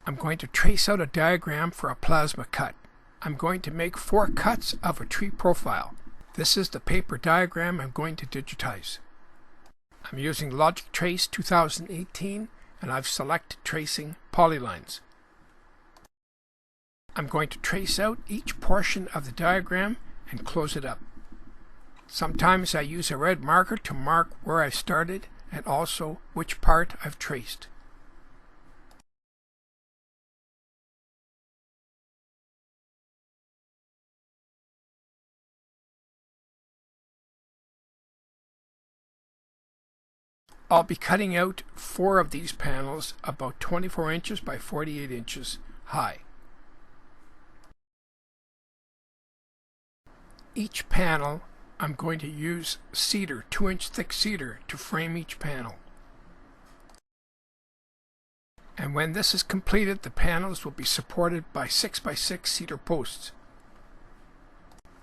I'm going to trace out a diagram for a plasma cut. I'm going to make 4 cuts of a tree profile. This is the paper diagram I'm going to digitize. I'm using Logic Trace 2018 and I've selected tracing polylines. I'm going to trace out each portion of the diagram and close it up. Sometimes I use a red marker to mark where I started and also which part I've traced. I'll be cutting out 4 of these panels about 24 inches by 48 inches high. Each panel I'm going to use cedar, 2-inch thick cedar, to frame each panel. And when this is completed, the panels will be supported by 6x6 cedar posts.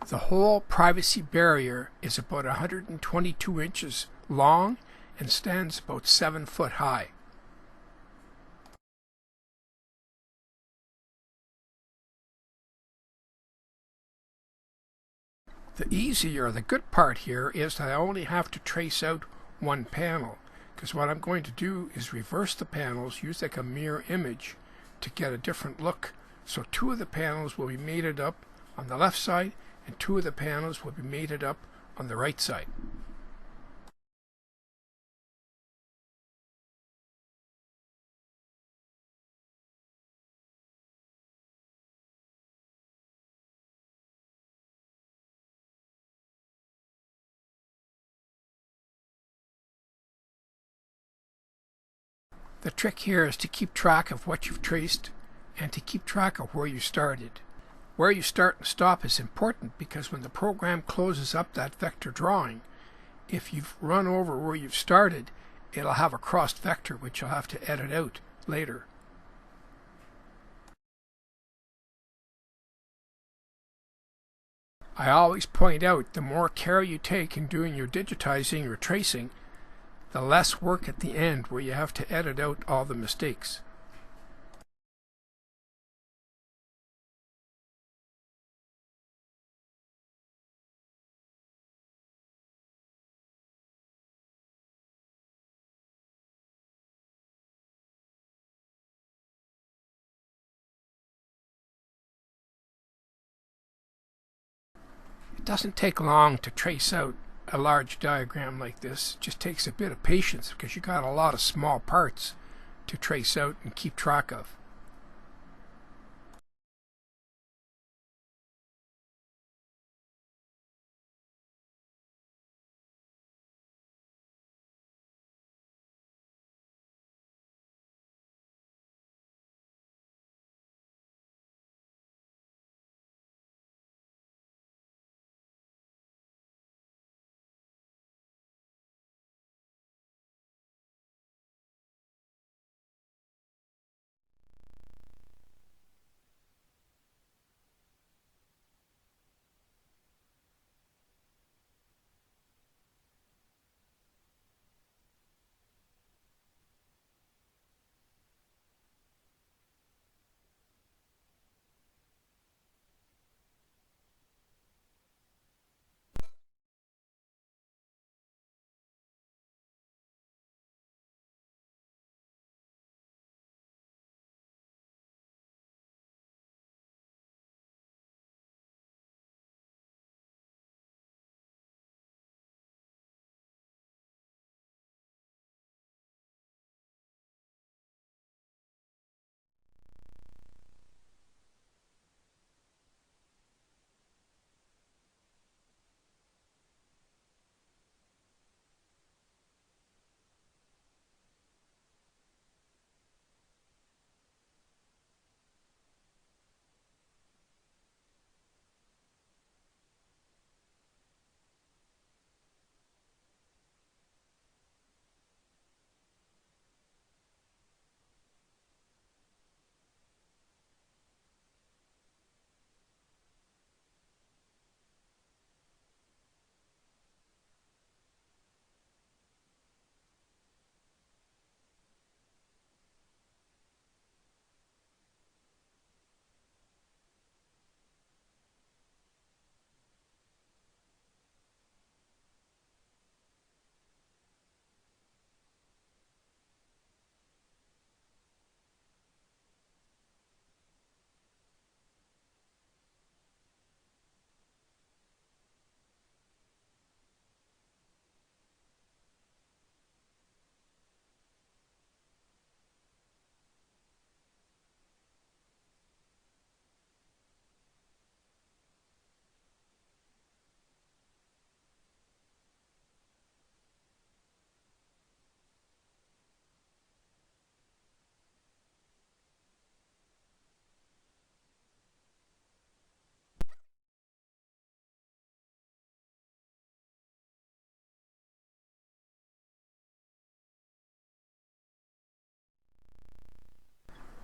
The whole privacy barrier is about 122 inches long and stands about 7 foot high. The easy or the good part here is that I only have to trace out one panel, because what I'm going to do is reverse the panels, use like a mirror image to get a different look. So 2 of the panels will be mated up on the left side and 2 of the panels will be mated up on the right side. The trick here is to keep track of what you've traced and to keep track of where you started. Where you start and stop is important because when the program closes up that vector drawing, if you've run over where you've started, it'll have a crossed vector which you'll have to edit out later. I always point out the more care you take in doing your digitizing or tracing, the less work at the end where you have to edit out all the mistakes. It doesn't take long to trace out a large diagram like this. It just takes a bit of patience because you got a lot of small parts to trace out and keep track of.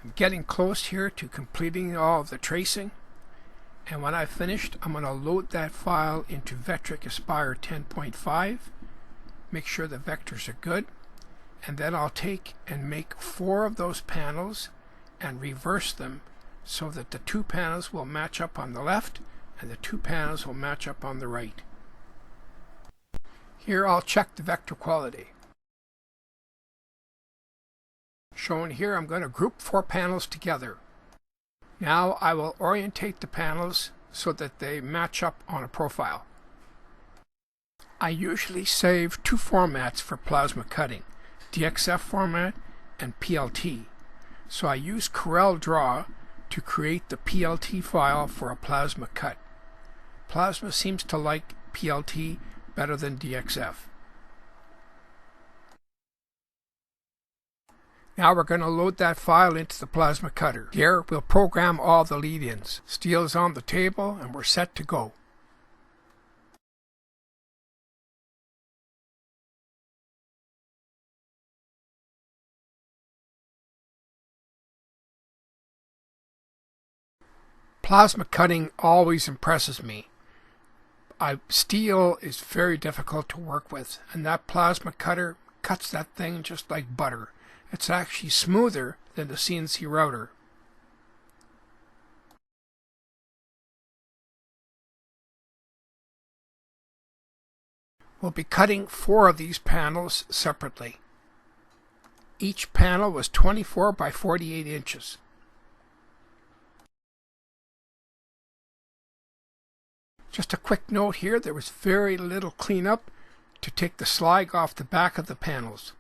I'm getting close here to completing all of the tracing, and when I've finished, I'm going to load that file into Vectric Aspire 10.5, make sure the vectors are good, and then I'll take and make 4 of those panels and reverse them so that the 2 panels will match up on the left and the 2 panels will match up on the right. Here I'll check the vector quality. Shown here, I'm going to group 4 panels together. Now I will orientate the panels so that they match up on a profile. I usually save 2 formats for plasma cutting, DXF format and PLT. So I use CorelDRAW to create the PLT file for a plasma cut. Plasma seems to like PLT better than DXF. Now we're going to load that file into the plasma cutter. Here we'll program all the lead-ins. Steel is on the table and we're set to go. Plasma cutting always impresses me. Steel is very difficult to work with, and that plasma cutter cuts that thing just like butter. It's actually smoother than the CNC router. We'll be cutting 4 of these panels separately. Each panel was 24 by 48 inches. Just a quick note here, there was very little cleanup to take the slag off the back of the panels.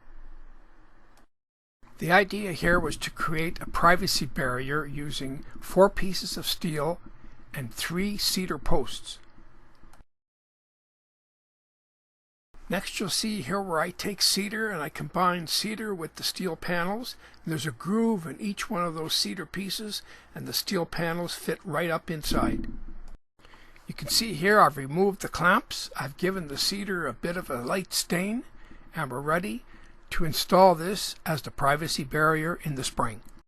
The idea here was to create a privacy barrier using 4 pieces of steel and 3 cedar posts. Next you'll see here where I take cedar and I combine cedar with the steel panels. And there's a groove in each one of those cedar pieces and the steel panels fit right up inside. You can see here I've removed the clamps, I've given the cedar a bit of a light stain, and we're ready to install this as the privacy barrier in the spring.